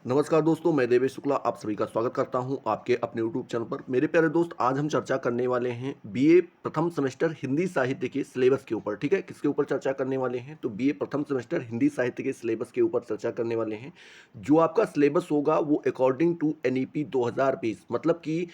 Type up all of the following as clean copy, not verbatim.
नमस्कार दोस्तों, मैं देवेश शुक्ला आप सभी का स्वागत करता हूं आपके अपने यूट्यूब चैनल पर। मेरे प्यारे दोस्त, आज हम चर्चा करने वाले हैं बीए प्रथम सेमेस्टर हिंदी साहित्य के सिलेबस के ऊपर। ठीक है, किसके ऊपर चर्चा करने वाले हैं? तो बीए प्रथम सेमेस्टर हिंदी साहित्य के सिलेबस के ऊपर चर्चा करने वाले हैं। जो आपका सिलेबस होगा वो अकॉर्डिंग टू एनईपी 2020, मतलब कि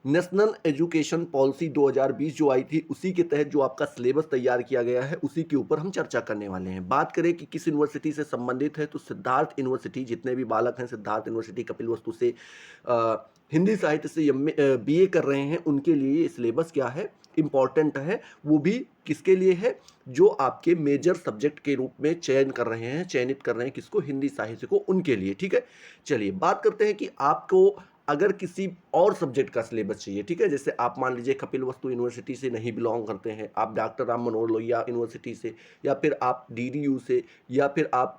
नेशनल एजुकेशन पॉलिसी 2020 जो आई थी, उसी के तहत जो आपका सिलेबस तैयार किया गया है, उसी के ऊपर हम चर्चा करने वाले हैं। बात करें कि किस यूनिवर्सिटी से संबंधित है, तो सिद्धार्थ यूनिवर्सिटी, जितने भी बालक हैं सिद्धार्थ यूनिवर्सिटी कपिलवस्तु से हिंदी साहित्य से बीए कर रहे हैं, उनके लिए ये सिलेबस क्या है, इम्पॉर्टेंट है। वो भी किसके लिए है? जो आपके मेजर सब्जेक्ट के रूप में चयन कर रहे हैं, चयनित कर रहे हैं किसको? हिंदी साहित्य को, उनके लिए। ठीक है, चलिए बात करते हैं कि आपको अगर किसी और सब्जेक्ट का सिलेबस चाहिए, ठीक है, जैसे आप मान लीजिए कपिलवस्तु यूनिवर्सिटी से नहीं बिलोंग करते हैं, आप डॉक्टर राम मनोहर लोहिया यूनिवर्सिटी से, या फिर आप डीडीयू से, या फिर आप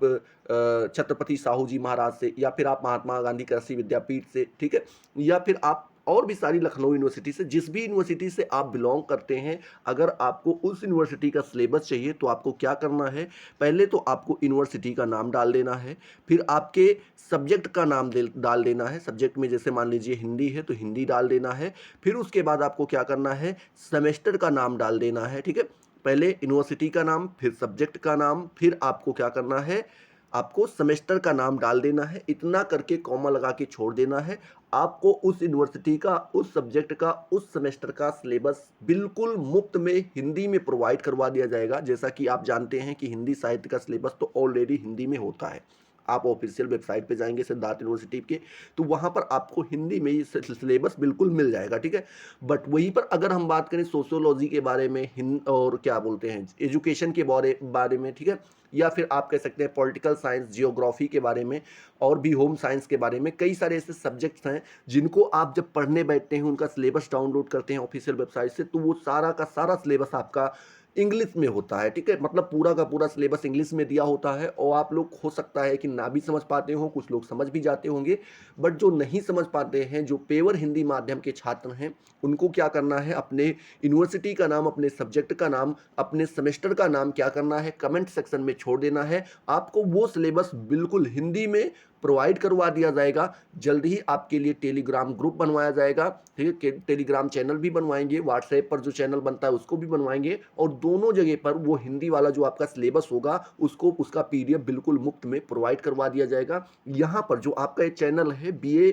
छत्रपति साहू जी महाराज से, या फिर आप महात्मा गांधी कृषि विद्यापीठ से, ठीक है, या फिर आप और भी सारी लखनऊ यूनिवर्सिटी से, जिस भी यूनिवर्सिटी से आप बिलोंग करते हैं, अगर आपको उस यूनिवर्सिटी का सिलेबस चाहिए तो आपको क्या करना है? पहले तो आपको यूनिवर्सिटी का नाम डाल देना है, फिर आपके सब्जेक्ट का नाम डाल देना है। सब्जेक्ट में जैसे मान लीजिए हिंदी है तो हिंदी डाल देना है। फिर उसके बाद आपको क्या करना है? सेमेस्टर का नाम डाल देना है। ठीक है, पहले यूनिवर्सिटी का नाम, फिर सब्जेक्ट का नाम, फिर आपको क्या करना है? आपको सेमेस्टर का नाम डाल देना है। इतना करके कॉमा लगा के छोड़ देना है। आपको उस यूनिवर्सिटी का, उस सब्जेक्ट का, उस सेमेस्टर का सिलेबस बिल्कुल मुफ्त में हिंदी में प्रोवाइड करवा दिया जाएगा। जैसा कि आप जानते हैं कि हिंदी साहित्य का सिलेबस तो ऑलरेडी हिंदी में होता है। आप ऑफिशियल वेबसाइट पे जाएंगे सिद्धार्थ यूनिवर्सिटी के, तो वहाँ पर आपको हिंदी में ये सिलेबस बिल्कुल मिल जाएगा। ठीक है, बट वहीं पर अगर हम बात करें सोशियोलॉजी के बारे में, हिंद और क्या बोलते हैं एजुकेशन के बारे बारे में, ठीक है, या फिर आप कह सकते हैं पॉलिटिकल साइंस, जियोग्राफी के बारे में, और भी होम साइंस के बारे में, कई सारे ऐसे सब्जेक्ट्स हैं जिनको आप जब पढ़ने बैठते हैं, उनका सिलेबस डाउनलोड करते हैं ऑफिशियल वेबसाइट से, तो वो सारा का सारा सिलेबस आपका इंग्लिश में होता है। ठीक है, मतलब पूरा का पूरा सिलेबस इंग्लिश में दिया होता है, और आप लोग हो सकता है कि ना भी समझ पाते हो, कुछ लोग समझ भी जाते होंगे, बट जो नहीं समझ पाते हैं, जो पेवर हिंदी माध्यम के छात्र हैं, उनको क्या करना है? अपने यूनिवर्सिटी का नाम, अपने सब्जेक्ट का नाम, अपने सेमेस्टर का नाम क्या करना है? कमेंट सेक्शन में छोड़ देना है। आपको वो सिलेबस बिल्कुल हिंदी में प्रोवाइड करवा दिया जाएगा। जल्द ही आपके लिए टेलीग्राम ग्रुप बनवाया जाएगा, ठीक है, टेलीग्राम चैनल भी बनवाएंगे, व्हाट्सएप पर जो चैनल बनता है उसको भी बनवाएंगे, और दोनों जगह पर वो हिंदी वाला जो आपका सिलेबस होगा, उसको, उसका पीडीएफ बिल्कुल मुफ्त में प्रोवाइड करवा दिया जाएगा। यहाँ पर जो आपका ये चैनल है बीए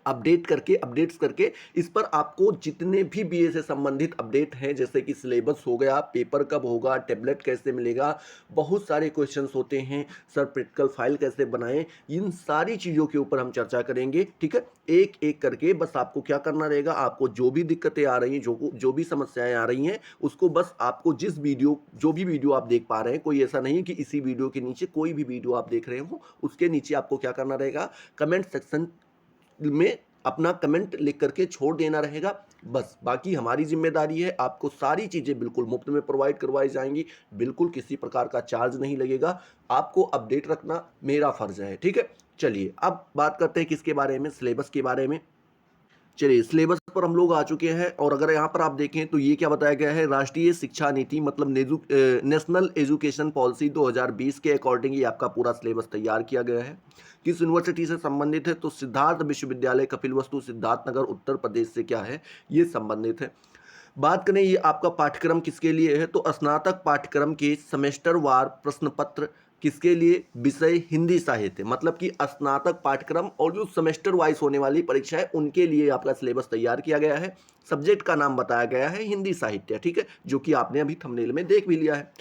अपडेट्स करके, इस पर आपको जितने भी बीए से संबंधित अपडेट हैं, जैसे कि सिलेबस हो गया, पेपर कब होगा, टेबलेट कैसे मिलेगा, बहुत सारे क्वेश्चंस होते हैं, सर प्रैक्टिकल फाइल कैसे बनाएं, इन सारी चीज़ों के ऊपर हम चर्चा करेंगे। ठीक है, एक एक करके बस आपको क्या करना रहेगा? आपको जो भी दिक्कतें आ रही हैं, जो भी समस्याएं आ रही हैं, उसको बस आपको जो भी वीडियो आप देख पा रहे हैं, कोई ऐसा नहीं है कि इसी वीडियो के नीचे कोई भी वीडियो आप देख रहे हो, उसके नीचे आपको क्या करना रहेगा? कमेंट सेक्शन में अपना कमेंट लिख करके छोड़ देना रहेगा। बस बाकी हमारी जिम्मेदारी है, आपको सारी चीज़ें बिल्कुल मुफ्त में प्रोवाइड करवाई जाएंगी, बिल्कुल किसी प्रकार का चार्ज नहीं लगेगा। आपको अपडेट रखना मेरा फर्ज है। ठीक है, चलिए अब बात करते हैं किसके बारे में? सिलेबस के बारे में। चलिए सिलेबस पर हम लोग आ चुके हैं, और अगर यहाँ पर आप देखें तो ये क्या बताया गया है? राष्ट्रीय शिक्षा नीति, मतलब नेशनल एजुकेशन पॉलिसी 2020 के अकॉर्डिंग ये आपका पूरा सिलेबस तैयार किया गया है। किस यूनिवर्सिटी से संबंधित है? तो सिद्धार्थ विश्वविद्यालय कपिलवस्तु सिद्धार्थनगर उत्तर प्रदेश से क्या है? ये संबंधित है। बात करें ये आपका पाठ्यक्रम किसके लिए है, तो स्नातक पाठ्यक्रम के सेमेस्टर वार प्रश्न पत्र किसके लिए? विषय हिंदी साहित्य, मतलब कि स्नातक पाठ्यक्रम और जो सेमेस्टर वाइज होने वाली परीक्षा है, उनके लिए आपका सिलेबस तैयार किया गया है। सब्जेक्ट का नाम बताया गया है हिंदी साहित्य, ठीक है, जो कि आपने अभी थंबनेल में देख भी लिया है।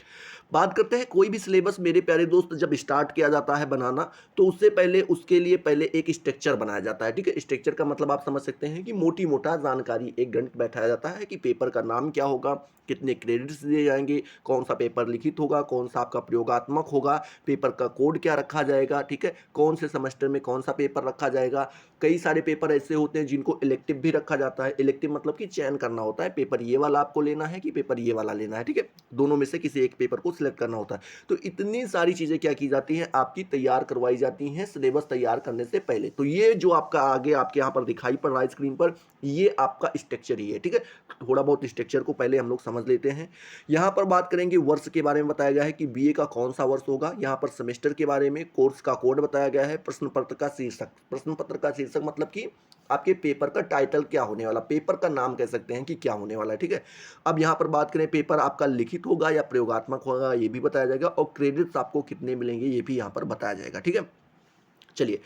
बात करते हैं कोई भी सिलेबस मेरे प्यारे दोस्त जब स्टार्ट किया जाता है बनाना, तो उससे पहले उसके लिए पहले एक स्ट्रक्चर बनाया जाता है। ठीक है, स्ट्रक्चर का मतलब आप समझ सकते हैं कि मोटी मोटा जानकारी एक घंटे बैठाया जाता है कि पेपर का नाम क्या होगा, कितने क्रेडिट्स दिए जाएंगे, कौन सा पेपर लिखित होगा, कौन सा आपका प्रयोगात्मक होगा, पेपर का कोड क्या रखा जाएगा, ठीक है, कौन से सेमेस्टर में कौन सा पेपर रखा जाएगा। कई सारे पेपर ऐसे होते हैं जिनको इलेक्टिव भी रखा जाता है। इलेक्टिव मतलब कि चयन करना होता है, पेपर ये वाला आपको लेना है कि पेपर ये वाला लेना है। ठीक है, दोनों में से किसी एक पेपर को सिलेक्ट करना होता है। तो इतनी सारी चीज़ें क्या की जाती हैं, आपकी तैयार करवाई जाती हैं सिलेबस तैयार करने से पहले। तो ये जो आपका आगे आपके यहाँ पर दिखाई पड़ रहा है स्क्रीन पर, ये आपका स्ट्रक्चर ही है, ठीक है। थोड़ा बहुत स्ट्रक्चर को पहले हम लोग समझ लेते हैं। यहाँ पर बात करेंगे वर्ष के बारे में, बताया गया है कि बीए का कौन सा वर्ष होगा। यहाँ पर सेमेस्टर के बारे में, कोर्स का कोड बताया गया है, प्रश्न पत्र का शीर्षक। प्रश्न पत्र का शीर्षक मतलब कि आपके पेपर का टाइटल क्या होने वाला, पेपर का नाम कह सकते हैं कि क्या होने वाला है, ठीक है। अब यहाँ पर बात करें, पेपर आपका लिखित होगा या प्रयोगात्मक होगा, ये भी बताया जाएगा, और क्रेडिट्स आपको कितने मिलेंगे ये भी यहाँ पर बताया जाएगा, ठीक है। चलिए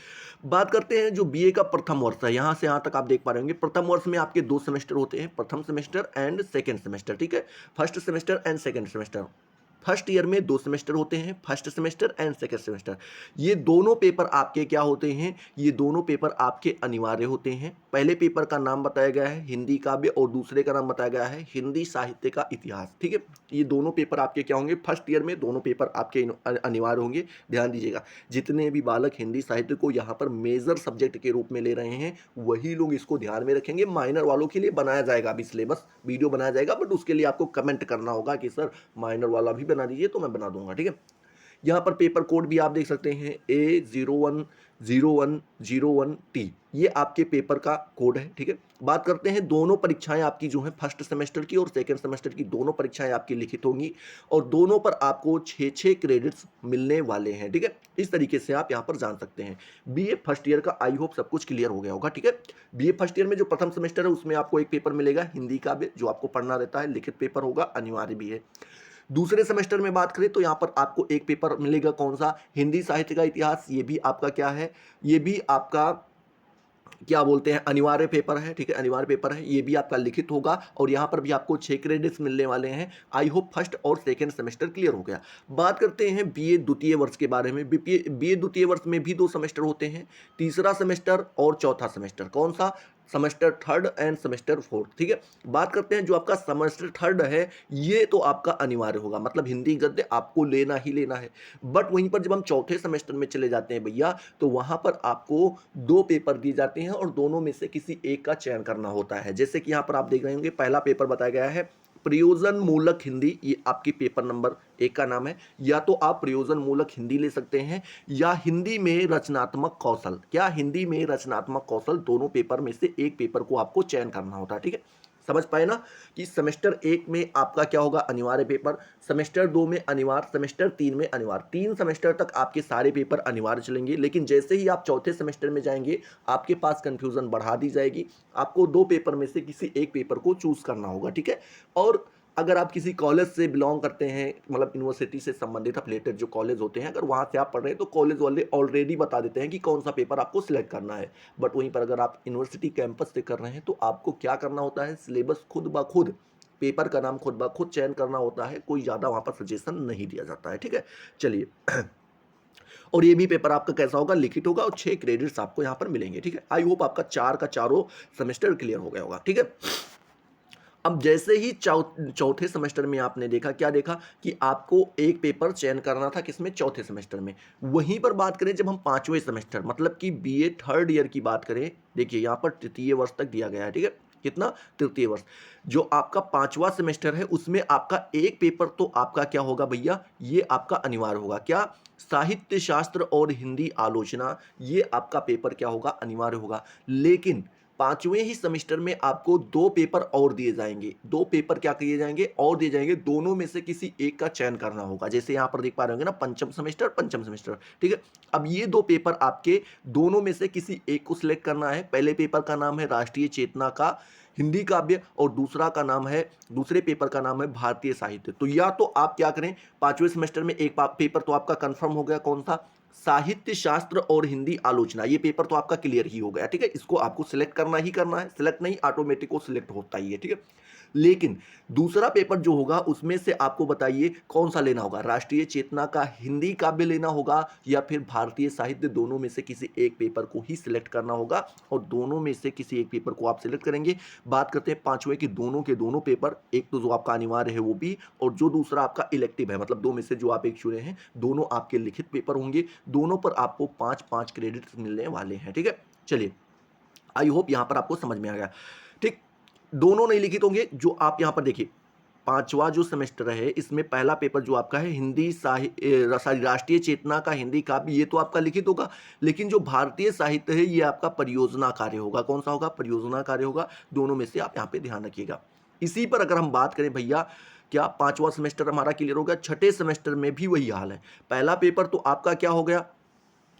बात करते हैं जो बीए का प्रथम वर्ष है। यहाँ से यहाँ तक आप देख पा रहे होंगे, प्रथम वर्ष में आपके 2 सेमेस्टर होते हैं, प्रथम सेमेस्टर एंड सेकंड सेमेस्टर, ठीक है। First semester and second semester. First year में 2 सेमेस्टर होते हैं, first semester and second semester. ये दोनों पेपर आपके क्या होते हैं, ये दोनों पेपर आपके अनिवार्य होते हैं। पहले पेपर का नाम बताया गया है हिंदी काव्य, और दूसरे का नाम बताया गया है हिंदी साहित्य का इतिहास, ठीक है। ये दोनों पेपर आपके क्या होंगे, फर्स्ट ईयर में दोनों पेपर आपके अनिवार्य होंगे। ध्यान दीजिएगा, जितने भी बालक हिंदी साहित्य को यहाँ पर मेजर सब्जेक्ट के रूप में ले रहे हैं, वही लोग इसको ध्यान में रखेंगे। माइनर वालों के लिए बनाया जाएगा अभी सिलेबस, वीडियो बनाया जाएगा, बट उसके लिए आपको कमेंट करना होगा कि सर माइनर वाला भी बना दीजिए, तो मैं बना दूंगा, ठीक है। यहाँ पर पेपर कोड भी आप देख सकते हैं, A010101T, ये आपके पेपर का कोड है, ठीक है। बात करते हैं, दोनों परीक्षाएं आपकी जो हैं फर्स्ट सेमेस्टर की और सेकंड सेमेस्टर की, दोनों परीक्षाएं आपकी लिखित होंगी, और दोनों पर आपको 6-6 क्रेडिट्स मिलने वाले हैं, ठीक है। इस तरीके से आप यहाँ पर जान सकते हैं। बीए फर्स्ट ईयर का आई होप सब कुछ क्लियर हो गया होगा, ठीक है। बीए फर्स्ट ईयर में जो प्रथम सेमेस्टर है उसमें आपको एक पेपर मिलेगा हिंदी का भी, जो आपको पढ़ना रहता है, लिखित पेपर होगा, अनिवार्य भी है। दूसरे सेमेस्टर में बात करें तो यहाँ पर आपको एक पेपर मिलेगा, कौन सा, हिंदी साहित्य का इतिहास। ये भी आपका क्या है, ये भी आपका क्या बोलते हैं, अनिवार्य पेपर है, ठीक है, अनिवार्य पेपर है। ये भी आपका लिखित होगा, और यहाँ पर भी आपको 6 क्रेडिट्स मिलने वाले हैं। आई होप फर्स्ट और सेकंड सेमेस्टर क्लियर हो गया। बात करते हैं बीए द्वितीय वर्ष के बारे में। बीए द्वितीय वर्ष में भी 2 सेमेस्टर होते हैं, तीसरा सेमेस्टर और चौथा सेमेस्टर। कौन सा, semester third end semester fourth, ठीक है। बात करते हैं जो आपका सेमेस्टर थर्ड है, ये तो आपका अनिवार्य होगा, मतलब हिंदी गद्य आपको लेना ही लेना है। बट वहीं पर जब हम चौथे सेमेस्टर में चले जाते हैं भैया, तो वहां पर आपको 2 पेपर दिए जाते हैं, और दोनों में से किसी एक का चयन करना होता है। जैसे कि यहाँ पर आप देख रहे होंगे, पहला पेपर बताया गया है प्रयोजन मूलक हिंदी, ये आपकी पेपर नंबर 1 का नाम है। या तो आप प्रयोजन मूलक हिंदी ले सकते हैं, या हिंदी में रचनात्मक कौशल। क्या, हिंदी में रचनात्मक कौशल, दोनों पेपर में से एक पेपर को आपको चयन करना होता है, ठीक है। समझ पाए ना कि सेमेस्टर 1 में आपका क्या होगा, अनिवार्य पेपर, सेमेस्टर 2 में अनिवार्य, सेमेस्टर 3 में अनिवार्य। 3 सेमेस्टर तक आपके सारे पेपर अनिवार्य चलेंगे, लेकिन जैसे ही आप चौथे सेमेस्टर में जाएंगे, आपके पास कंफ्यूजन बढ़ा दी जाएगी। आपको 2 पेपर में से किसी एक पेपर को चूज करना होगा, ठीक है। और अगर आप किसी कॉलेज से बिलोंग करते हैं, मतलब यूनिवर्सिटी से संबंधित अफिलिएटेड जो कॉलेज होते हैं, अगर वहाँ से आप पढ़ रहे हैं, तो कॉलेज वाले ऑलरेडी बता देते हैं कि कौन सा पेपर आपको सिलेक्ट करना है। बट वहीं पर अगर आप यूनिवर्सिटी कैंपस से कर रहे हैं, तो आपको क्या करना होता है, सिलेबस खुद ब खुद, पेपर का नाम खुद ब खुद चयन करना होता है, कोई ज़्यादा वहाँ पर सजेशन नहीं दिया जाता है, ठीक है। चलिए और ये भी पेपर आपका कैसा होगा, लिखित होगा, और 6 क्रेडिट्स आपको यहाँ पर मिलेंगे, ठीक है। आई होप आपका 4 का चारों सेमेस्टर क्लियर हो गया होगा, ठीक है। अब जैसे ही चौथे सेमेस्टर में आपने देखा, क्या देखा कि आपको एक पेपर चयन करना था, किसमें, चौथे सेमेस्टर में। वहीं पर बात करें जब हम 5वें सेमेस्टर, मतलब कि बीए थर्ड ईयर की बात करें, देखिए यहाँ पर तृतीय वर्ष तक दिया गया है, ठीक है। कितना, तृतीय वर्ष। जो आपका 5वां सेमेस्टर है, उसमें आपका एक पेपर तो आपका क्या होगा भैया, ये आपका अनिवार्य होगा। क्या, साहित्य शास्त्र और हिंदी आलोचना, ये आपका पेपर क्या होगा, अनिवार्य होगा। लेकिन 5वें ही सेमेस्टर में आपको 2 पेपर और दिए जाएंगे, 2 पेपर क्या किए जाएंगे, और दिए जाएंगे, दोनों में से किसी एक का चयन करना होगा। जैसे यहाँ पर देख पा रहे होंगे ना, पंचम सेमेस्टर, पंचम सेमेस्टर, ठीक है। अब ये 2 पेपर आपके, दोनों में से किसी एक को सिलेक्ट करना है। पहले पेपर का नाम है राष्ट्रीय चेतना का हिंदी काव्य, और दूसरा का नाम है, दूसरे पेपर का नाम है भारतीय साहित्य। तो या तो आप क्या करें, 5वें सेमेस्टर में एक पेपर तो आपका कंफर्म हो गया, कौन सा, साहित्य शास्त्र और हिंदी आलोचना, ये पेपर तो आपका क्लियर ही हो गया, ठीक है। इसको आपको सिलेक्ट करना ही करना है, सिलेक्ट नहीं ऑटोमेटिक को सिलेक्ट होता ही है, ठीक है। लेकिन दूसरा पेपर जो होगा, उसमें से आपको बताइए कौन सा लेना होगा, राष्ट्रीय चेतना का हिंदी काव्य लेना होगा, या फिर भारतीय साहित्य, दोनों में से किसी एक पेपर को ही सिलेक्ट करना होगा, और दोनों में से किसी एक पेपर को आप सिलेक्ट करेंगे। बात करते हैं 5वें की, दोनों के दोनों पेपर, एक तो जो आपका अनिवार्य है वो भी, और जो दूसरा आपका इलेक्टिव है, मतलब 2 में से जो आप एक चुने हैं, दोनों आपके लिखित पेपर होंगे। दोनों पर आपको 5-5 क्रेडिट मिलने वाले हैं, ठीक है। चलिए, आई होप यहां पर आपको समझ में आ गया, ठीक। दोनों नहीं लिखित होंगे, जो आप यहां पर देखिए, पांचवा जो सेमेस्टर है इसमें पहला पेपर जो आपका है हिंदी राष्ट्रीय चेतना का हिंदी काव्य, ये तो आपका लिखित होगा। लेकिन जो भारतीय साहित्य है ये आपका परियोजना कार्य होगा। कौन सा होगा? परियोजना कार्य होगा। दोनों में से आप यहाँ पे ध्यान रखिएगा। इसी पर अगर हम बात करें भैया, क्या पांचवा सेमेस्टर हमारा क्लियर हो गया? छठे सेमेस्टर में भी वही हाल है। पहला पेपर तो आपका क्या हो गया?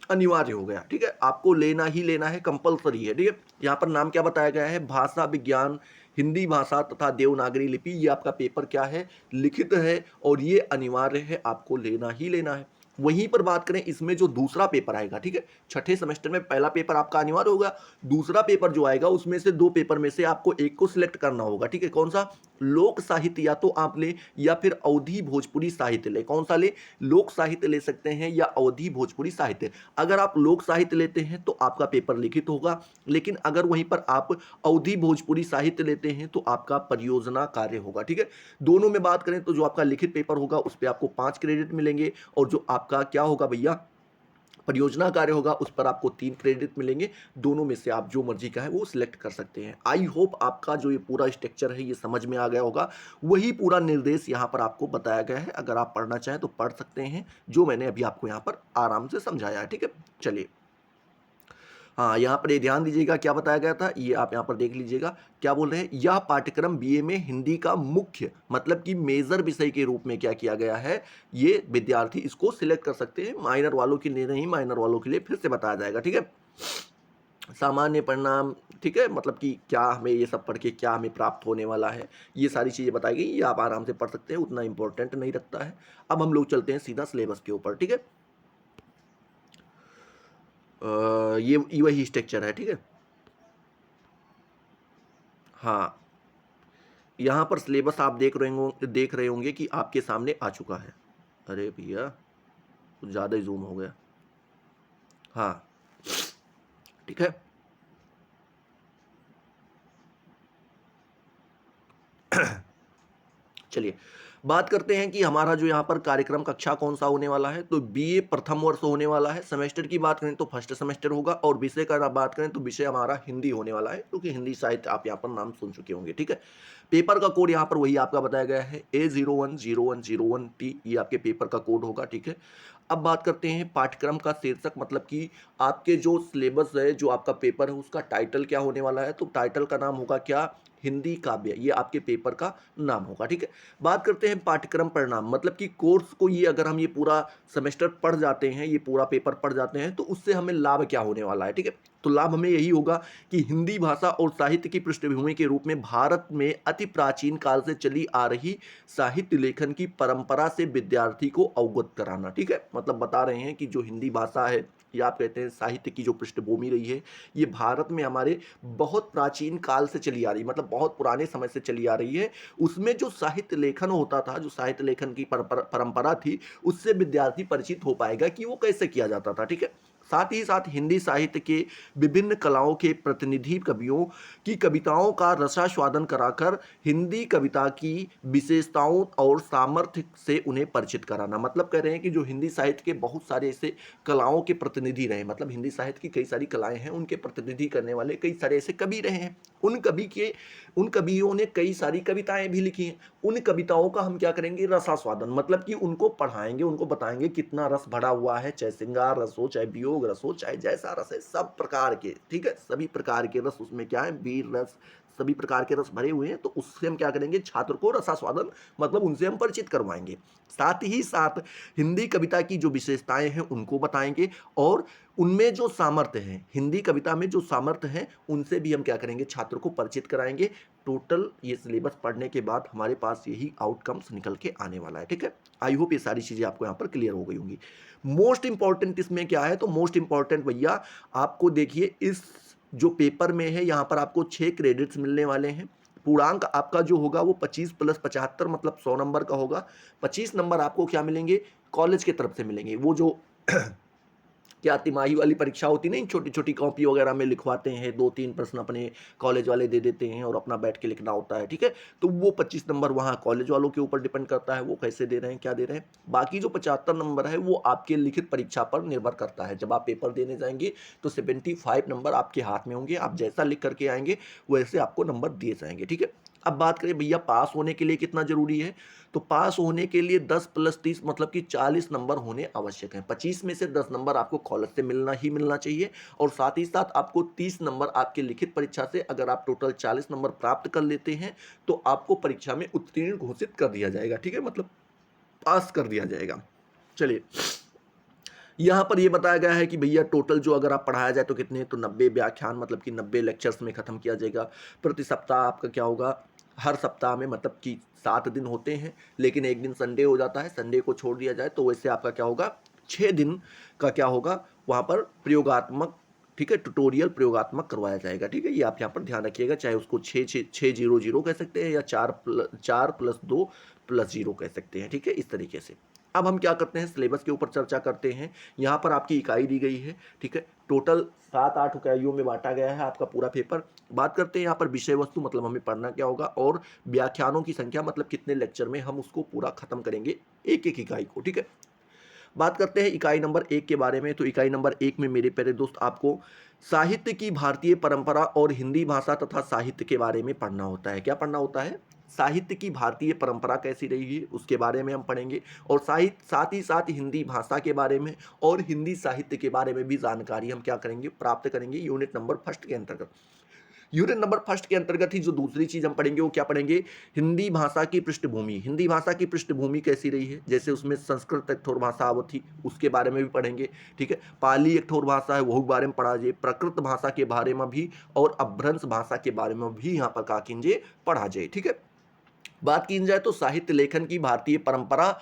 अनिवार्य हो गया, ठीक है, आपको लेना ही लेना है, कंपलसरी है, ठीक है। यहाँ पर नाम क्या बताया गया है? भाषा विज्ञान, हिंदी भाषा तथा देवनागरी लिपि। ये आपका पेपर क्या है? लिखित है और ये अनिवार्य है, आपको लेना ही लेना है। वहीं पर बात करें इसमें जो दूसरा पेपर आएगा, ठीक है, छठे सेमेस्टर में पहला पेपर आपका अनिवार्य होगा। दूसरा पेपर जो आएगा उसमें से दो पेपर में से आपको एक को सिलेक्ट करना होगा, ठीक है। कौन सा? लोक साहित्य या तो आप ले या फिर अवधी भोजपुरी साहित्य ले। कौन सा ले? लोक साहित्य ले सकते हैं या अवधी भोजपुरी साहित्य। अगर आप लोक साहित्य लेते हैं तो आपका पेपर लिखित होगा, लेकिन अगर वहीं पर आप अवधी भोजपुरी साहित्य लेते हैं तो आपका परियोजना कार्य होगा, ठीक है। दोनों में बात करें तो जो आपका लिखित पेपर होगा उस पर आपको 5 क्रेडिट मिलेंगे और जो आपका क्या होगा भैया, परियोजना कार्य होगा, उस पर आपको 3 क्रेडिट मिलेंगे। दोनों में से आप जो मर्जी का है वो सिलेक्ट कर सकते हैं। आई होप आपका जो ये पूरा स्ट्रक्चर है ये समझ में आ गया होगा। वही पूरा निर्देश यहाँ पर आपको बताया गया है। अगर आप पढ़ना चाहें तो पढ़ सकते हैं, जो मैंने अभी आपको यहाँ पर आराम से समझाया है, ठीक है। चलिए, हाँ, यहाँ पर ये ध्यान दीजिएगा क्या बताया गया था, ये आप यहाँ पर देख लीजिएगा। क्या बोल रहे हैं? यह पाठ्यक्रम बीए में हिंदी का मुख्य मतलब कि मेजर विषय के रूप में क्या किया गया है, ये विद्यार्थी इसको सिलेक्ट कर सकते हैं। माइनर वालों के लिए नहीं, माइनर वालों के लिए फिर से बताया जाएगा, ठीक है। सामान्य परिणाम, ठीक है, मतलब कि क्या हमें ये सब पढ़ के क्या हमें प्राप्त होने वाला है, ये सारी चीज़ें बताई गई, ये आप आराम से पढ़ सकते हैं, उतना इंपॉर्टेंट नहीं रखता है। अब हम लोग चलते हैं सीधा सिलेबस के ऊपर, ठीक है। ये वही स्ट्रक्चर है, ठीक है। हाँ, यहाँ पर सिलेबस आप देख रहे होंगे कि आपके सामने आ चुका है। अरे भैया, कुछ ज़्यादा ही जूम हो गया। हाँ, ठीक है। चलिए, बात करते हैं कि हमारा जो यहाँ पर कार्यक्रम कक्षा कौन सा होने वाला है। तो बीए प्रथम वर्ष होने वाला है। सेमेस्टर की बात करें तो फर्स्ट सेमेस्टर होगा और विषय का बात करें तो विषय हमारा हिंदी होने वाला है, क्योंकि हिंदी साहित्य आप यहाँ पर नाम सुन चुके होंगे, ठीक है। पेपर का कोड यहाँ पर वही आपका बताया गया है, A010101T, ये आपके पेपर का कोड होगा, ठीक है। अब बात करते हैं पाठ्यक्रम का शीर्षक, मतलब कि आपके जो सिलेबस है, जो आपका पेपर है उसका टाइटल क्या होने वाला है। तो टाइटल का नाम होगा क्या? हिंदी काव्य, ये आपके पेपर का नाम होगा, ठीक है। बात करते हैं पाठ्यक्रम परिणाम, मतलब कि कोर्स को ये अगर हम ये पूरा सेमेस्टर पढ़ जाते हैं, ये पूरा पेपर पढ़ जाते हैं तो उससे हमें लाभ क्या होने वाला है, ठीक है। तो लाभ हमें यही होगा कि हिंदी भाषा और साहित्य की पृष्ठभूमि के रूप में भारत में अति प्राचीन काल से चली आ रही साहित्य लेखन की परंपरा से विद्यार्थी को अवगत कराना, ठीक है। मतलब बता रहे हैं कि जो हिंदी भाषा है या आप कहते हैं साहित्य की जो पृष्ठभूमि रही है, ये भारत में हमारे बहुत प्राचीन काल से चली आ रही, मतलब बहुत पुराने समय से चली आ रही है। उसमें जो साहित्य लेखन होता था, जो साहित्य लेखन की परंपरा थी, उससे विद्यार्थी परिचित हो पाएगा कि वो कैसे किया जाता था, ठीक है। साथ ही साथ हिंदी साहित्य के विभिन्न कलाओं के प्रतिनिधि कवियों की कविताओं का रसास्वादन कराकर हिंदी कविता की विशेषताओं और सामर्थ्य से उन्हें परिचित कराना। मतलब कह रहे हैं कि जो हिंदी साहित्य के बहुत सारे ऐसे कलाओं के प्रतिनिधि रहे, मतलब हिंदी साहित्य की कई सारी कलाएं हैं, उनके प्रतिनिधि करने वाले कई सारे ऐसे कवि रहे हैं। उन कवियों ने कई सारी कविताएं भी लिखी हैं। उन कविताओं का हम क्या करेंगे? रसास्वादन, मतलब कि उनको पढ़ाएंगे, उनको बताएंगे कितना रस भरा हुआ है, चाहे श्रृंगार रस हो, चाहे वियोग रस हो, चाहे जैसा रस है, सब प्रकार के, ठीक है, सभी प्रकार के रस उसमें क्या है, वीर रस, सभी प्रकार के रस भरे हुए हैं। तो उससे हम क्या करेंगे? छात्र को रसास्वादन, मतलब उनसे हम परिचित करवाएंगे। साथ ही साथ हिंदी कविता की जो विशेषताएं हैं उनको बताएंगे और उनमें जो सामर्थ्य है, हिंदी कविता में जो सामर्थ्य है, उनसे भी हम क्या करेंगे? छात्र को परिचित कराएंगे। टोटल ये सिलेबस पढ़ने के बाद हमारे पास यही आउटकम्स निकल के आने वाला है, ठीक है। आई होप ये सारी चीज़ें आपको यहाँ पर क्लियर हो गई होंगी। मोस्ट इंपॉर्टेंट इसमें क्या है? तो मोस्ट इंपॉर्टेंट भैया आपको देखिए, इस जो पेपर में है यहाँ पर आपको 6 क्रेडिट्स मिलने वाले हैं। पूर्णांक आपका जो होगा वो 25 + 75 मतलब 100 नंबर का होगा। 25 नंबर आपको क्या मिलेंगे? कॉलेज की तरफ से मिलेंगे। वो जो क्या तिमाही वाली परीक्षा होती नहीं, छोटी छोटी कॉपी वगैरह में लिखवाते हैं, 2-3 प्रश्न अपने कॉलेज वाले दे देते हैं और अपना बैठ के लिखना होता है, ठीक है। तो वो 25 नंबर वहाँ कॉलेज वालों के ऊपर डिपेंड करता है, वो कैसे दे रहे हैं, क्या दे रहे हैं। बाकी जो 75 नंबर है वो आपके लिखित परीक्षा पर निर्भर करता है। जब आप पेपर देने जाएंगे तो 75 नंबर आपके हाथ में होंगे, आप जैसा लिख करके आएंगे वैसे आपको नंबर दिए जाएंगे, ठीक है। अब बात करें भैया पास होने के लिए कितना जरूरी है, तो पास होने के लिए 10 प्लस 30 मतलब कि 40 नंबर होने आवश्यक हैं। 25 में से 10 नंबर आपको कॉलेज से मिलना ही मिलना चाहिए और साथ ही साथ आपको 30 नंबर आपके लिखित परीक्षा से, अगर आप टोटल 40 नंबर प्राप्त कर लेते हैं तो आपको परीक्षा में उत्तीर्ण घोषित कर दिया जाएगा, ठीक है, मतलब पास कर दिया जाएगा। चलिए, यहाँ पर ये बताया गया है कि भैया टोटल जो अगर आप पढ़ाया जाए तो कितने, तो 90 व्याख्यान मतलब कि 90 लेक्चर्स में खत्म किया जाएगा। प्रति सप्ताह आपका क्या होगा, हर सप्ताह में मतलब कि 7 दिन होते हैं, लेकिन एक दिन संडे हो जाता है, संडे को छोड़ दिया जाए तो वैसे आपका क्या होगा, 6 दिन का क्या होगा वहाँ पर प्रयोगात्मक, ठीक है, ट्यूटोरियल प्रयोगात्मक करवाया जाएगा, ठीक है। ये आप यहाँ पर ध्यान रखिएगा, चाहे उसको 6 कह सकते हैं या 4+2+0 कह सकते हैं, ठीक है, इस तरीके से। अब हम क्या करते हैं, सिलेबस के ऊपर चर्चा करते हैं। यहाँ पर आपकी इकाई दी गई है, ठीक है, टोटल 7-8 इकाइयों में बांटा गया है आपका पूरा पेपर। बात करते हैं यहाँ पर विषय वस्तु, मतलब हमें पढ़ना क्या होगा, और व्याख्यानों की संख्या मतलब कितने लेक्चर में हम उसको पूरा खत्म करेंगे एक एक इकाई को, ठीक है। बात करते हैं इकाई नंबर 1 के बारे में। तो इकाई नंबर 1 में मेरे प्यारे दोस्त आपको साहित्य की भारतीय परंपरा और हिंदी भाषा तथा साहित्य के बारे में पढ़ना होता है। क्या पढ़ना होता है, साहित्य की भारतीय परंपरा कैसी रही है उसके बारे में हम पढ़ेंगे, और साथ ही साथ हिंदी भाषा के बारे में और हिंदी साहित्य के बारे में भी जानकारी हम क्या करेंगे, प्राप्त करेंगे यूनिट नंबर फर्स्ट के अंतर्गत। यूनिट नंबर फर्स्ट के अंतर्गत ही जो दूसरी चीज हम पढ़ेंगे वो क्या पढ़ेंगे, हिंदी भाषा की पृष्ठभूमि। हिंदी भाषा की पृष्ठभूमि कैसी रही है, जैसे उसमें संस्कृत एक ठोर भाषा आवत थी, उसके बारे में भी पढ़ेंगे, ठीक है। पाली एक ठोर भाषा है, वो बारे में पढ़ा जाए, प्रकृत भाषा के बारे में भी और अपभ्रंश भाषा के बारे में भी यहाँ पर का कीजिए, पढ़ा जाए, ठीक है। बात की जाए तो साहित्य लेखन की भारतीय परंपरा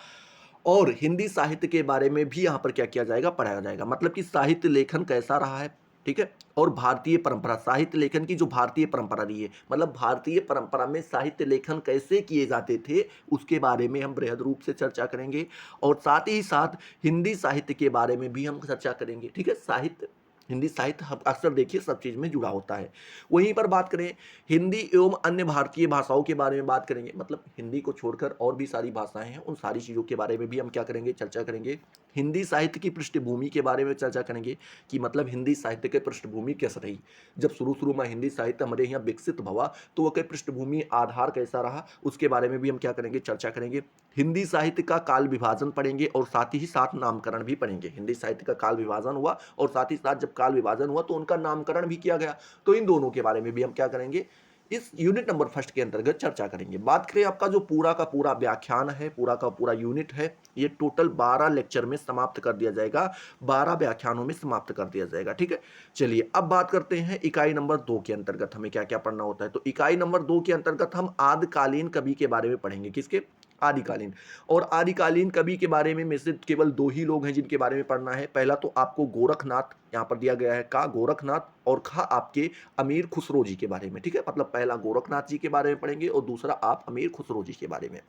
और हिंदी साहित्य के बारे में भी यहाँ पर क्या किया जाएगा, पढ़ाया जाएगा, मतलब कि साहित्य लेखन कैसा रहा है, ठीक है। और भारतीय परंपरा, साहित्य लेखन की जो भारतीय परंपरा रही है, मतलब भारतीय परंपरा में साहित्य लेखन कैसे किए जाते थे उसके बारे में हम बृहद रूप से चर्चा करेंगे, और साथ ही साथ हिंदी साहित्य के बारे में भी हम चर्चा करेंगे, ठीक है। साहित्य, हिंदी साहित्य हम अक्सर देखिए सब चीज़ में जुड़ा होता है। वहीं पर बात करें हिंदी एवं अन्य भारतीय भाषाओं के बारे में बात करेंगे, मतलब हिंदी को छोड़कर और भी सारी भाषाएं हैं, उन सारी चीज़ों के बारे में भी हम क्या करेंगे, चर्चा करेंगे। हिंदी साहित्य की पृष्ठभूमि के बारे में चर्चा करेंगे कि मतलब हिंदी साहित्य की पृष्ठभूमि कैसे रही, जब शुरू में हिंदी साहित्य हमारे यहाँ विकसित हुआ तो वह पृष्ठभूमि आधार कैसा रहा, उसके बारे में भी हम क्या करेंगे, चर्चा करेंगे। हिंदी साहित्य का काल विभाजन पढ़ेंगे और साथ ही साथ नामकरण भी पढ़ेंगे। हिंदी साहित्य का काल विभाजन हुआ और साथ ही साथ जब काल विभाजन हुआ तो उनका नामकरण भी किया गया, तो इन दोनों के बारे में भी हम क्या करेंगे, इस यूनिट नंबर फर्स्ट के अंतर्गत चर्चा करेंगे। बात करें आपका जो पूरा का पूरा व्याख्यान है, पूरा का पूरा यूनिट है, ये टोटल 12 लेक्चर में समाप्त कर दिया जाएगा, 12 व्याख्यानों में समाप्त कर दिया जाएगा, ठीक है। चलिए अब बात करते हैं इकाई नंबर 2 के अंतर्गत हमें क्या क्या पढ़ना होता है। तो इकाई नंबर 2 के अंतर्गत हम आदिकालीन कवि के बारे में पढ़ेंगे, किसके, आदिकालीन। और आदिकालीन कवि के बारे में से केवल 2 ही लोग हैं जिनके बारे में पढ़ना है। पहला तो आपको गोरखनाथ यहाँ पर दिया गया है, का गोरखनाथ, और खा आपके अमीर खुसरो जी के बारे में, ठीक है। मतलब पहला गोरखनाथ जी के बारे में पढ़ेंगे और दूसरा आप अमीर खुसरो जी के बारे में।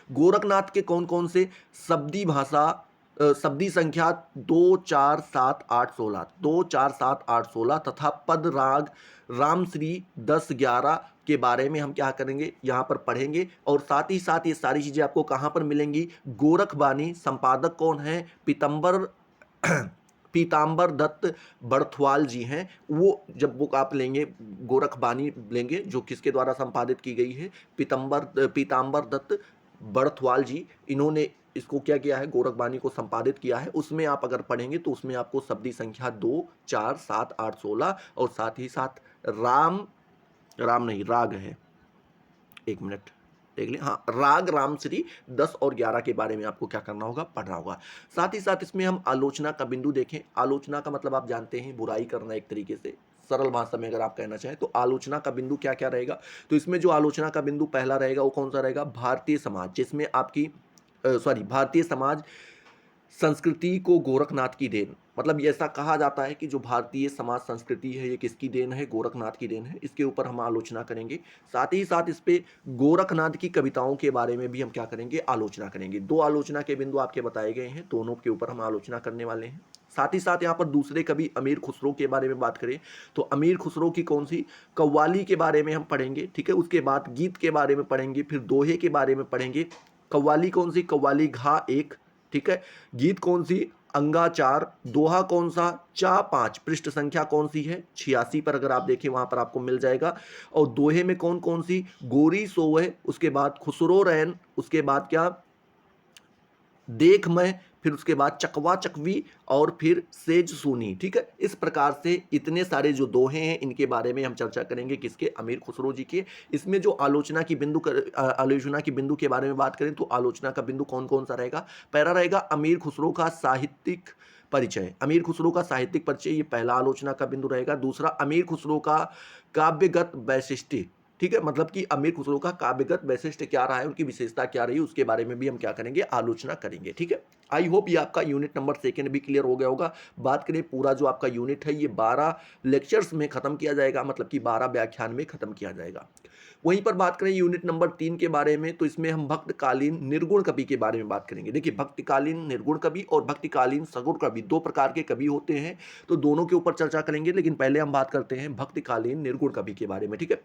गोरखनाथ के कौन कौन से शब्दी भाषा, शब्दी संख्या 2 4 7 8 16, 2 4 7 8 16 तथा पद राग रामश्री 10 11 के बारे में हम क्या करेंगे, यहाँ पर पढ़ेंगे। और साथ ही साथ ये सारी चीज़ें आपको कहाँ पर मिलेंगी, गोरखबानी, संपादक कौन है, पीताम्बर दत्त बड़थवाल जी हैं। वो जब बुक आप लेंगे गोरखबानी लेंगे जो किसके द्वारा संपादित की गई है, पीताम्बर दत्त बड़थवाल जी, इन्होंने इसको क्या किया है, गोरखबानी को संपादित किया है। उसमें आप अगर पढ़ेंगे तो उसमें आपको शब्दी संख्या 2 4 7 8 16 और साथ ही साथ राम नहीं राग है, एक मिनट देख लें, हाँ राग रामश्री 10 और 11 के बारे में आपको क्या करना होगा, पढ़ना होगा। साथ ही साथ इसमें हम आलोचना का बिंदु देखें। आलोचना का मतलब आप जानते हैं बुराई करना, एक तरीके से सरल भाषा में अगर आप कहना चाहें तो आलोचना का बिंदु क्या क्या रहेगा। तो इसमें जो आलोचना का बिंदु पहला रहेगा वो कौन सा रहेगा, भारतीय समाज, जिसमें आपकी भारतीय समाज संस्कृति को गोरखनाथ की देन, मतलब ये ऐसा कहा जाता है कि जो भारतीय समाज संस्कृति है ये किसकी देन है, गोरखनाथ की देन है। इसके ऊपर हम आलोचना करेंगे। साथ ही साथ इस पे गोरखनाथ की कविताओं के बारे में भी हम क्या करेंगे, आलोचना करेंगे। 2 आलोचना के बिंदु आपके बताए गए हैं, दोनों के ऊपर हम आलोचना करने वाले हैं। साथ ही साथ यहाँ पर दूसरे कवि अमीर खुसरो के बारे में बात करें तो अमीर खुसरो की कौन सी, कव्वाली के बारे में हम पढ़ेंगे, ठीक है। उसके बाद गीत के बारे में पढ़ेंगे, फिर दोहे के बारे में पढ़ेंगे। कव्वाली कौन सी, कव्वाली घा 1, ठीक है। गीत कौन सी, अंगा 4, दोहा कौन सा, चा 5, पृष्ठ संख्या कौन सी है 86 पर, अगर आप देखें वहां पर आपको मिल जाएगा। और दोहे में कौन कौन सी, गोरी सोवह, उसके बाद खुसरो रैन, उसके बाद क्या, देख मैं, फिर उसके बाद चकवा चकवी, और फिर सेज सूनी। ठीक है, इस प्रकार से इतने सारे जो दोहे हैं इनके बारे में हम चर्चा करेंगे, किसके, अमीर खुसरो जी के। इसमें जो आलोचना की बिंदु के बारे में बात करें तो आलोचना का बिंदु कौन कौन सा रहेगा। पहला रहेगा अमीर खुसरो का साहित्यिक परिचय, अमीर खुसरो का साहित्यिक परिचय, ये पहला आलोचना का बिंदु रहेगा। दूसरा अमीर खुसरो का काव्यगत वैशिष्ट्य, ठीक है, मतलब कि अमीर खुसरो का काव्यगत वैशिष्ट्य क्या रहा है, उनकी विशेषता क्या रही, उसके बारे में भी हम क्या करेंगे, आलोचना करेंगे। ठीक है, आई होप ये आपका यूनिट नंबर 2 भी क्लियर हो गया होगा। बात करें पूरा जो आपका यूनिट है ये 12 लेक्चर्स में खत्म किया जाएगा, मतलब कि 12 व्याख्यान में खत्म किया जाएगा। वहीं पर बात करें यूनिट नंबर 3 के बारे में, तो इसमें हम भक्तकालीन निर्गुण कवि के बारे में बात करेंगे। देखिए, भक्तिकालीन निर्गुण कवि और भक्तिकालीन सगुण कवि, दो प्रकार के कवि होते हैं, तो दोनों के ऊपर चर्चा करेंगे। लेकिन पहले हम बात करते हैं भक्तिकालीन निर्गुण कवि के बारे में। ठीक है,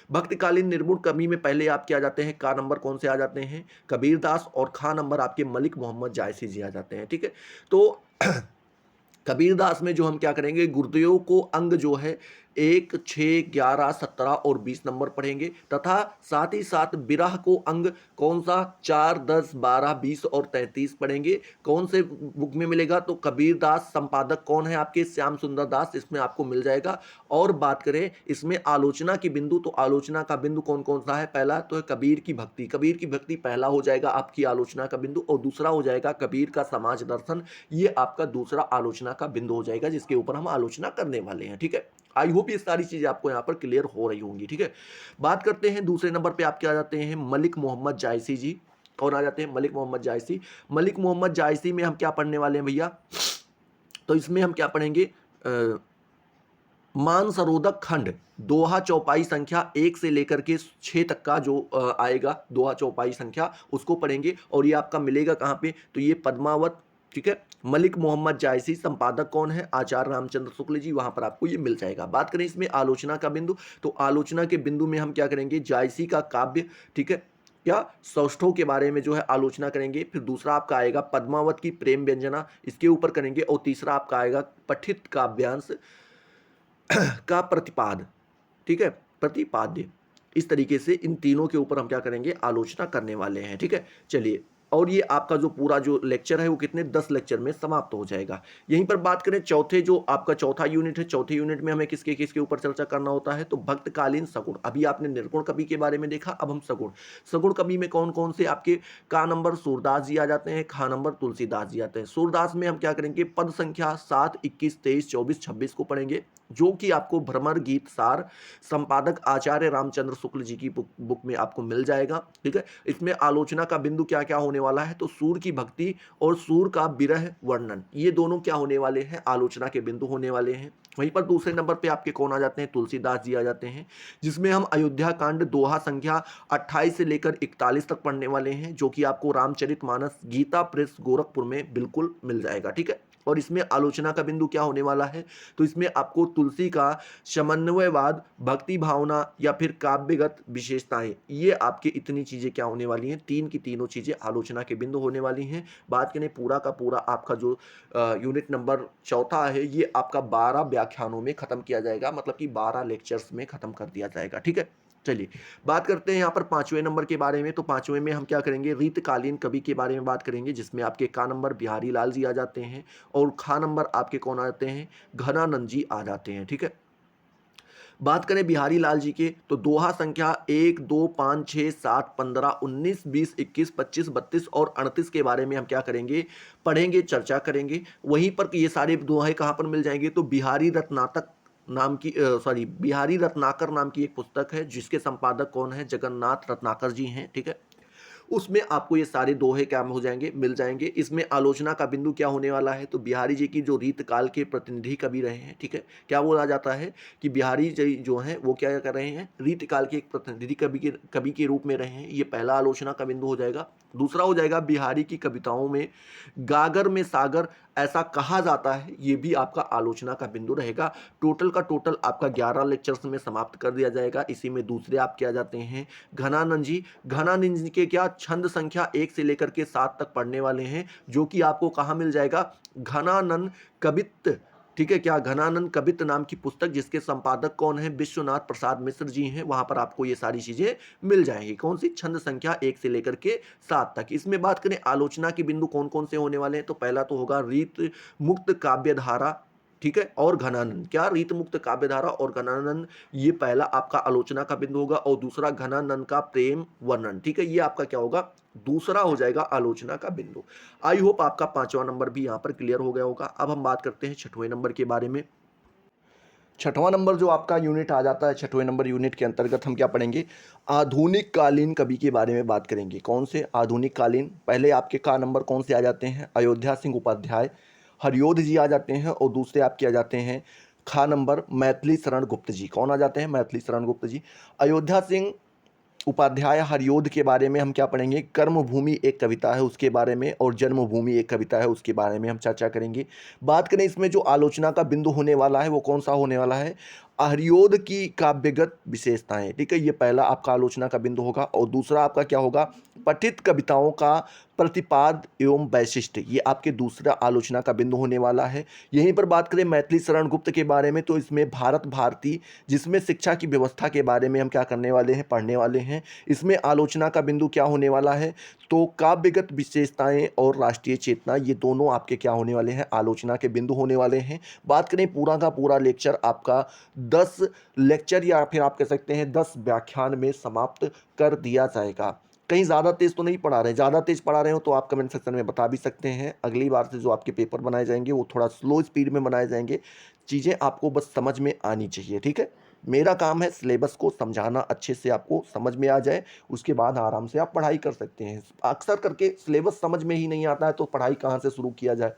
भक्तिकालीन निर्गुण कवि में पहले आप क्या आ जाते हैं, का नंबर कौन से आ जाते हैं, कबीरदास, और खा नंबर आपके मलिक मोहम्मद जायसी जी आ जाते हैं। ठीक है, तो कबीरदास में जो हम क्या करेंगे, गुरुदेव को अंग जो है 1, 6, 11, 17 और 20 नंबर पढ़ेंगे, तथा साथ ही साथ बिरह को अंग कौन सा, 4, 10, 12, 20 और 33 पढ़ेंगे। कौन से बुक में मिलेगा, तो कबीरदास, संपादक कौन है आपके, श्याम सुंदर दास, इसमें आपको मिल जाएगा। और बात करें इसमें आलोचना की बिंदु, तो आलोचना का बिंदु कौन कौन सा है, पहला तो है कबीर की भक्ति, कबीर की भक्ति पहला हो जाएगा आपकी आलोचना का बिंदु, और दूसरा हो जाएगा कबीर का समाज दर्शन, ये आपका दूसरा आलोचना का बिंदु हो जाएगा, जिसके ऊपर हम आलोचना करने वाले हैं। ठीक है, आई होप ये सारी चीजें आपको यहाँ पर क्लियर हो रही होंगी। ठीक है, बात करते हैं दूसरे नंबर पे आप क्या आ जाते हैं, मलिक मोहम्मद जायसी जी। कौन आ जाते हैं, मलिक मोहम्मद जायसी। मलिक मोहम्मद जायसी में हम क्या पढ़ने वाले हैं भैया, तो इसमें हम क्या पढ़ेंगे, मानसरोधक खंड, दोहा चौपाई संख्या 1 से लेकर के 6 तक का जो आएगा दोहा चौपाई संख्या, उसको पढ़ेंगे। और ये आपका मिलेगा कहाँ पे, तो ये पद्मावत। ठीक है, मलिक मोहम्मद जायसी, संपादक कौन है, आचार्य रामचंद्र शुक्ल जी, वहां पर आपको ये मिल जाएगा। बात करें इसमें आलोचना का बिंदु, तो आलोचना के बिंदु में हम क्या करेंगे, जायसी का काव्य, ठीक है, क्या सौष्ठों के बारे में जो है आलोचना करेंगे। फिर दूसरा आपका आएगा पद्मावत की प्रेम व्यंजना, इसके ऊपर करेंगे। और तीसरा आपका आएगा पठित काव्यांश का प्रतिपाद, ठीक है, प्रतिपाद्य। इस तरीके से इन तीनों के ऊपर हम क्या करेंगे, आलोचना करने वाले हैं। ठीक है, चलिए, और ये आपका जो पूरा जो लेक्चर है वो कितने 10 लेक्चर में समाप्त हो जाएगा। यहीं पर बात करें चौथे, जो आपका चौथा यूनिट है, चौथे यूनिट में हमें किसके किसके ऊपर चर्चा करना होता है, तो भक्तकालीन सगुण। अभी आपने निर्गुण कवि के बारे में देखा, अब हम सगुण। सगुण कवि में कौन कौन से आपके, का नंबर सूरदास जी आ जाते हैं, खा नंबर तुलसीदास जी आते हैं। सूरदास में हम क्या करेंगे, पद संख्या 7, 21, 23, 24, 26 को पढ़ेंगे, जो कि आपको भ्रमर गीत सार, संपादक आचार्य रामचंद्र शुक्ल जी की बुक में आपको मिल जाएगा। ठीक है, इसमें आलोचना का बिंदु क्या क्या होने वाला है, तो सूर की भक्ति और सूर का विरह वर्णन, ये दोनों क्या होने वाले हैं, आलोचना के बिंदु होने वाले हैं। वहीं पर दूसरे नंबर पे आपके कौन आ जाते हैं, तुलसीदास जी आ जाते हैं, जिसमें हम अयोध्या कांड दोहा संख्या 28 से लेकर 41 तक पढ़ने वाले हैं, जो कि आपको रामचरितमानस गीता प्रेस गोरखपुर में बिल्कुल मिल जाएगा। ठीक है, और इसमें आलोचना का बिंदु क्या होने वाला है, तो इसमें आपको तुलसी का समन्वयवाद, भक्ति भावना या फिर काव्यगत विशेषताएं, ये आपके इतनी चीजें क्या होने वाली हैं, तीन की तीनों चीजें आलोचना के बिंदु होने वाली हैं। बात करें पूरा का पूरा आपका जो यूनिट नंबर चौथा है, ये आपका 12 व्याख्यानों में खत्म किया जाएगा, मतलब कि 12 लेक्चर्स में खत्म कर दिया जाएगा। ठीक है, चलिए बात करते हैं यहाँ पर 5वें नंबर के बारे में। तो 5वें में हम क्या करेंगे, रीतकालीन कवि के बारे में बात करेंगे, जिसमें आपके का नंबर बिहारी लाल जी आ जाते हैं, और खा नंबर आपके कौन आ जाते हैं, घनानंद जी आ जाते हैं। ठीक है, बात करें बिहारी लाल जी के, तो दोहा संख्या 1, 2, 5, 6, 7, 15, 19, 20, 21, 25, 32 और 38 के बारे में हम क्या करेंगे, पढ़ेंगे, चर्चा करेंगे। वहीं पर ये सारे दोहे कहाँ पर मिल जाएंगे, तो बिहारी रत्नातक नाम की बिहारी रत्नाकर नाम की एक पुस्तक है, जिसके संपादक कौन है, जगन्नाथ रत्नाकर जी हैं। ठीक है, उसमें आपको ये सारे दोहे क्या हो जाएंगे, मिल जाएंगे। इसमें आलोचना का बिंदु क्या होने वाला है, तो बिहारी जी की जो रीत काल के प्रतिनिधि कवि रहे हैं, ठीक है, क्या बोला जाता है कि बिहारी जी जो हैं वो क्या कर रहे हैं, रीत काल के एक प्रतिनिधि कवि के रूप में रहे हैं, ये पहला आलोचना का बिंदु हो जाएगा। दूसरा हो जाएगा बिहारी की कविताओं में गागर में सागर ऐसा कहा जाता है, ये भी आपका आलोचना का बिंदु रहेगा। टोटल का टोटल आपका 11 लेक्चर्स में समाप्त कर दिया जाएगा। इसी में दूसरे आप क्या जाते हैं, घनानंद जी। घनानंद जी के क्या छंद संख्या 1 से लेकर के 7 तक पढ़ने वाले हैं, जो कि आपको कहाँ मिल जाएगा, घनानंद कवित्त, ठीक है, क्या घनानंद कवित्त नाम की पुस्तक, जिसके संपादक कौन है, विश्वनाथ प्रसाद मिश्र जी हैं, वहां पर आपको ये सारी चीजें मिल जाएंगी। कौन सी, छंद संख्या 1 से लेकर के 7 तक। इसमें बात करें आलोचना के बिंदु कौन कौन से होने वाले हैं, तो पहला तो होगा रीत मुक्त काव्य धारा, ठीक है, और घनानंद। क्या, रीत मुक्त काव्य धारा और घनानंद, ये पहला आपका आलोचना का बिंदु होगा, और दूसरा घनानंद का प्रेम वर्णन, ठीक है, ये आपका क्या होगा, दूसरा हो जाएगा आलोचना का बिंदु। आई होप आपका 5वां नंबर भी यहां पर क्लियर हो गया होगा। अब हम बात करते हैं 6वें नंबर के बारे में। 6वां नंबर जो आपका यूनिट आ जाता है, 6वें नंबर यूनिट के अंतर्गत हम क्या पढ़ेंगे, आधुनिक कालीन कवि के बारे में बात करेंगे। कौन से आधुनिक कालीन, पहले आपके का नंबर कौन से आ जाते हैं, अयोध्या सिंह उपाध्याय, हरियोध जी आ जाते हैं, और दूसरे आपके आ जाते हैं खा नंबर मैथिली शरण गुप्त जी। कौन आ जाते हैं, मैथिली शरण गुप्त जी। अयोध्या सिंह उपाध्याय हरियोध के बारे में हम क्या पढ़ेंगे, कर्मभूमि एक कविता है उसके बारे में, और जन्मभूमि एक कविता है उसके बारे में हम चर्चा करेंगे। बात करें इसमें जो आलोचना का बिंदु होने वाला है वो कौन सा होने वाला है, हरियोध की काव्यगत विशेषताएं, ठीक है, ये पहला आपका आलोचना का बिंदु होगा। और दूसरा आपका क्या होगा, पठित कविताओं का प्रतिपाद एवं वैशिष्ट, ये आपके दूसरा आलोचना का बिंदु होने वाला है। यहीं पर बात करें मैथिली शरण गुप्त के बारे में, तो इसमें भारत भारती, जिसमें शिक्षा की व्यवस्था के बारे में हम क्या करने वाले हैं, पढ़ने वाले हैं। इसमें आलोचना का बिंदु क्या होने वाला है, तो काव्यगत विशेषताएं और राष्ट्रीय चेतना, ये दोनों आपके क्या होने वाले हैं, आलोचना के बिंदु होने वाले हैं। बात करें पूरा का पूरा लेक्चर आपका 10 लेक्चर या फिर आप कह सकते हैं 10 व्याख्यान में समाप्त कर दिया जाएगा। कहीं ज़्यादा तेज़ तो नहीं पढ़ा रहे, ज़्यादा तेज़ पढ़ा रहे हो तो आप कमेंट सेक्शन में बता भी सकते हैं। अगली बार से जो आपके पेपर बनाए जाएंगे वो थोड़ा स्लो स्पीड में बनाए जाएंगे, चीज़ें आपको बस समझ में आनी चाहिए, ठीक है। मेरा काम है सिलेबस को समझाना, अच्छे से आपको समझ में आ जाए, उसके बाद आराम से आप पढ़ाई कर सकते हैं। अक्सर करके सिलेबस समझ में ही नहीं आता है तो पढ़ाई कहाँ से शुरू किया जाए।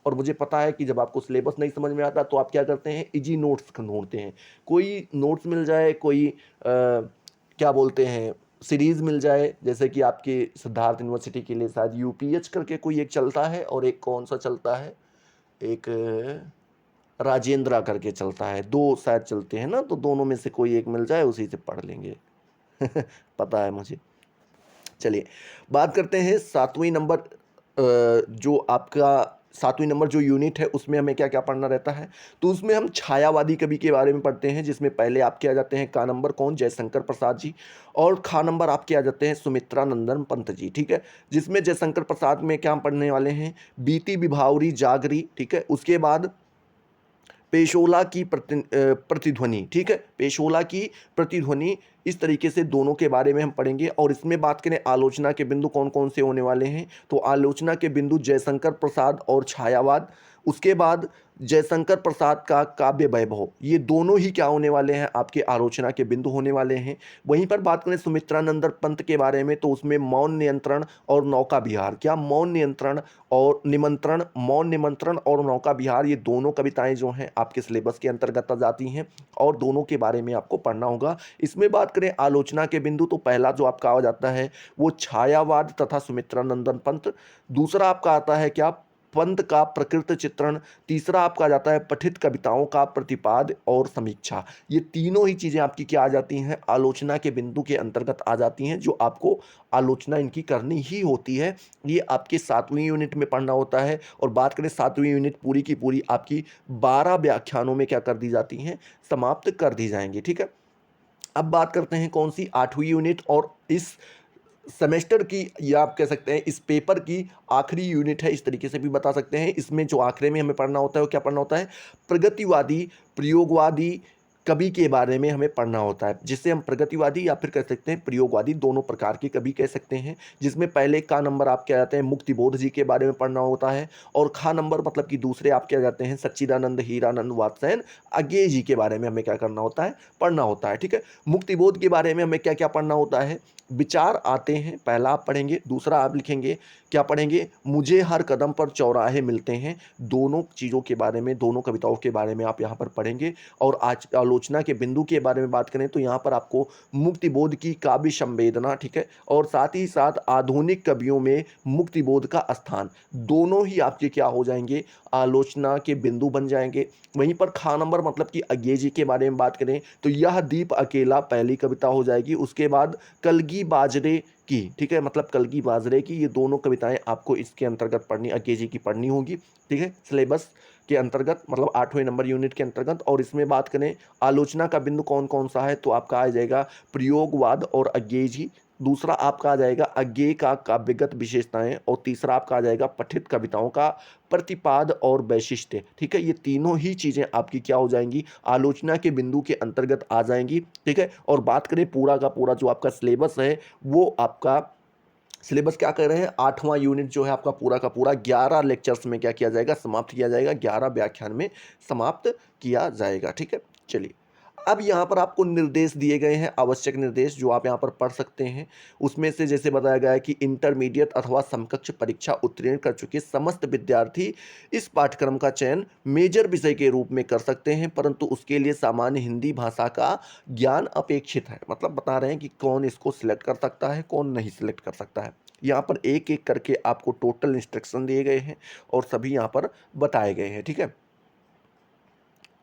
और मुझे पता है कि जब आपको सिलेबस नहीं समझ में आता तो आप क्या करते हैं, इजी नोट्स ढूंढते हैं, कोई नोट्स मिल जाए, कोई क्या बोलते हैं सीरीज़ मिल जाए, जैसे कि आपके सिद्धार्थ यूनिवर्सिटी के लिए शायद यूपीएच करके कोई एक चलता है, और एक कौन सा चलता है, एक राजेंद्रा करके चलता है, दो शायद चलते हैं ना, तो दोनों में से कोई एक मिल जाए, उसी से पढ़ लेंगे। पता है मुझे। चलिए बात करते हैं 7वीं नंबर, जो आपका 7वीं नंबर जो यूनिट है उसमें हमें क्या क्या पढ़ना रहता है, तो उसमें हम छायावादी कवि के बारे में पढ़ते हैं, जिसमें पहले आपके आ जाते हैं का नंबर कौन, जयशंकर प्रसाद जी, और खा नंबर आपके आ जाते हैं सुमित्रा नंदन पंत जी, ठीक है, जिसमें जयशंकर प्रसाद में क्या पढ़ने वाले हैं, बीती विभावरी जागरी, ठीक है, उसके बाद पेशोला की प्रतिध्वनि, ठीक है, पेशोला की प्रतिध्वनि, इस तरीके से दोनों के बारे में हम पढ़ेंगे। और इसमें बात करें आलोचना के बिंदु कौन कौन से होने वाले हैं, तो आलोचना के बिंदु जयशंकर प्रसाद और छायावाद, उसके बाद जयशंकर प्रसाद का काव्य वैभव, ये दोनों ही क्या होने वाले हैं, आपके आलोचना के बिंदु होने वाले हैं। वहीं पर बात करें सुमित्रानंदन पंत के बारे में, तो उसमें मौन नियंत्रण और नौका विहार, क्या मौन नियंत्रण और निमंत्रण, मौन निमंत्रण और नौका विहार, ये दोनों कविताएं जो हैं आपके सिलेबस के अंतर्गत आ जाती हैं, और दोनों के बारे में आपको पढ़ना होगा। इसमें बात करें आलोचना के बिंदु, तो पहला जो आपका आ जाता है वो छायावाद तथा सुमित्रानंदन पंत, दूसरा आपका आता है क्या, पंत का प्रकृत चित्रण, तीसरा आपका आ जाता है पठित कविताओं का प्रतिपाद और समीक्षा। ये तीनों ही चीज़ें आपकी क्या आ जाती हैं, आलोचना के बिंदु के अंतर्गत आ जाती हैं, जो आपको आलोचना इनकी करनी ही होती है। ये आपके 7वीं यूनिट में पढ़ना होता है। और बात करें 7वीं यूनिट पूरी की पूरी आपकी 12 व्याख्यानों में क्या कर दी जाती हैं, समाप्त कर दी जाएंगी, ठीक है। अब बात करते हैं कौन सी, 8वीं यूनिट, और इस सेमेस्टर की, या आप कह सकते हैं इस पेपर की आखिरी यूनिट है, इस तरीके से भी बता सकते हैं। इसमें जो आखिरी में हमें पढ़ना होता है वो क्या पढ़ना होता है, प्रगतिवादी प्रयोगवादी कवि के बारे में हमें पढ़ना होता है, जिससे हम प्रगतिवादी या फिर कह सकते हैं प्रयोगवादी, दोनों प्रकार के कवि कह सकते हैं। जिसमें पहले का नंबर आप क्या जाते हैं, मुक्तिबोध जी के बारे में पढ़ना होता है, और खा नंबर मतलब कि दूसरे आप क्या जाते हैं, सच्चिदानंद हीरानंद वात्स्ययन अज्ञेय जी के बारे में हमें क्या करना होता है, पढ़ना होता है, ठीक है। मुक्तिबोध के बारे में हमें क्या क्या पढ़ना होता है, विचार आते हैं, पहला आप पढ़ेंगे, दूसरा आप लिखेंगे, क्या पढ़ेंगे, मुझे हर कदम पर चौराहे मिलते हैं, दोनों चीज़ों के बारे में, दोनों कविताओं के बारे में आप यहाँ पर पढ़ेंगे। और आज आलोचना के बिंदु के बारे में बात करें तो यहाँ पर आपको मुक्तिबोध की काव्य संवेदना, ठीक है, और साथ ही साथ आधुनिक कवियों में मुक्तिबोध का स्थान, दोनों ही आपके क्या हो जाएंगे, आलोचना के बिंदु बन जाएंगे। वहीं पर खा नंबर मतलब कि अज्ञेय जी के बारे में बात करें तो यह दीप अकेला पहली कविता हो जाएगी। उसके बाद कलगी बाजरे की, ठीक है, मतलब कलगी बाजरे की, ये दोनों कविताएं आपको इसके अंतर्गत पढ़नी, अंग्रेजी की पढ़नी होगी, ठीक है, सिलेबस के अंतर्गत, मतलब 8वें नंबर यूनिट के अंतर्गत। और इसमें बात करें आलोचना का बिंदु कौन कौन सा है, तो आपका आ जाएगा प्रयोगवाद और अज्ञेयी, दूसरा आपका आ जाएगा अज्ञेय का काव्यगत विशेषताएं, और तीसरा आपका आ जाएगा पठित कविताओं का प्रतिपाद और वैशिष्ट्य, ठीक है। ये तीनों ही चीजें आपकी क्या हो जाएंगी, आलोचना के बिंदु के अंतर्गत आ जाएंगी, ठीक है। और बात करें पूरा का पूरा जो आपका सिलेबस है, वो आपका सिलेबस क्या कर रहे हैं, 8वां यूनिट जो है आपका पूरा का पूरा 11 लेक्चर्स में क्या किया जाएगा, समाप्त किया जाएगा, 11 व्याख्यान में समाप्त किया जाएगा, ठीक है। चलिए, अब यहाँ पर आपको निर्देश दिए गए हैं, आवश्यक निर्देश जो आप यहाँ पर पढ़ सकते हैं। उसमें से जैसे बताया गया है कि इंटरमीडिएट अथवा समकक्ष परीक्षा उत्तीर्ण कर चुके समस्त विद्यार्थी इस पाठ्यक्रम का चयन मेजर विषय के रूप में कर सकते हैं, परंतु उसके लिए सामान्य हिंदी भाषा का ज्ञान अपेक्षित है। मतलब बता रहे हैं कि कौन इसको सिलेक्ट कर सकता है, कौन नहीं सिलेक्ट कर सकता है। यहाँ पर एक एक करके आपको टोटल इंस्ट्रक्शन दिए गए हैं और सभी यहाँ पर बताए गए हैं, ठीक है।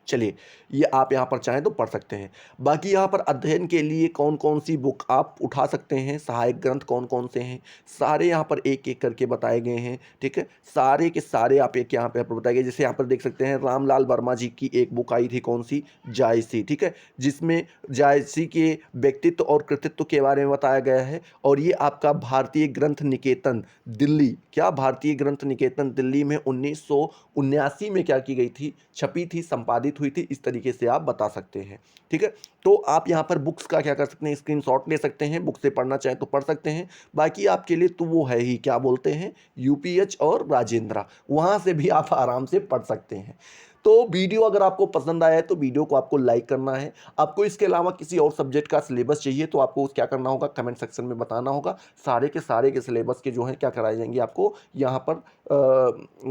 चलिए, ये आप यहाँ पर चाहें तो पढ़ सकते हैं। बाकी यहाँ पर अध्ययन के लिए कौन कौन सी बुक आप उठा सकते हैं, सहायक ग्रंथ कौन कौन से हैं, सारे यहाँ पर एक एक करके बताए गए हैं, ठीक है। सारे के सारे आप एक यहाँ पे बताए गए, जैसे यहाँ पर देख सकते हैं रामलाल वर्मा जी की एक बुक आई थी, कौन सी, जायसी, ठीक है, जिसमें जायसी के व्यक्तित्व और कृतित्व के बारे में बताया गया है। और ये आपका भारतीय ग्रंथ निकेतन दिल्ली, क्या भारतीय ग्रंथ निकेतन दिल्ली में 1979 में क्या की गई थी, छपी थी, संपादित हुई थी, इस तरीके से आप बता सकते हैं, ठीक है। तो आप यहाँ पर बुक्स का क्या कर सकते हैं, स्क्रीनशॉट ले सकते हैं, बुक से पढ़ना चाहें तो पढ़ सकते हैं। बाकी आपके लिए तो वो है ही, क्या बोलते हैं, यूपीएच और राजेंद्रा, वहाँ से भी आप आराम से पढ़ सकते हैं। तो वीडियो अगर आपको पसंद आया है तो वीडियो को आपको लाइक करना है। आपको इसके अलावा किसी और सब्जेक्ट का सिलेबस चाहिए तो आपको क्या करना होगा, कमेंट सेक्शन में बताना होगा। सारे के सिलेबस के जो हैं क्या कराए जाएंगे, आपको यहाँ पर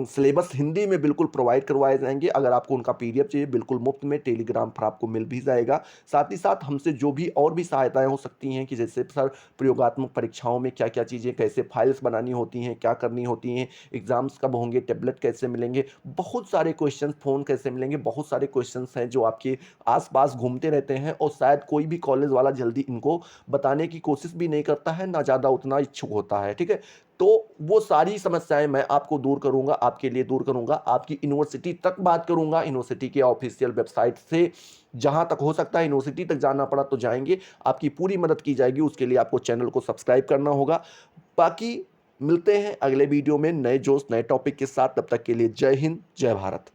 सिलेबस हिंदी में बिल्कुल प्रोवाइड करवाए जाएंगे। अगर आपको उनका पीडीएफ चाहिए बिल्कुल मुफ्त में टेलीग्राम पर आपको मिल भी जाएगा। साथ ही साथ हमसे जो भी और भी सहायताएं हो सकती हैं कि जैसे सर प्रयोगात्मक परीक्षाओं में क्या क्या चीज़ें, कैसे फाइल्स बनानी होती हैं, क्या करनी होती हैं, एग्जाम्स कब होंगे, टेबलेट कैसे मिलेंगे, बहुत सारे क्वेश्चन, फ़ोन कैसे मिलेंगे, बहुत सारे क्वेश्चंस हैं जो आपके आसपास घूमते रहते हैं और शायद कोई भी कॉलेज वाला जल्दी इनको बताने की कोशिश भी नहीं करता है, ना ज़्यादा उतना इच्छुक होता है, ठीक है। तो वो सारी समस्याएं मैं आपको दूर करूंगा, आपके लिए दूर करूंगा, आपकी यूनिवर्सिटी तक बात करूंगा, यूनिवर्सिटी के ऑफिशियल वेबसाइट से जहां तक हो सकता है यूनिवर्सिटी तक जाना पड़ा तो जाएंगे, आपकी पूरी मदद की जाएगी। उसके लिए आपको चैनल को सब्सक्राइब करना होगा। बाकी मिलते हैं अगले वीडियो में नए जोश नए टॉपिक के साथ, तब तक के लिए जय हिंद, जय भारत।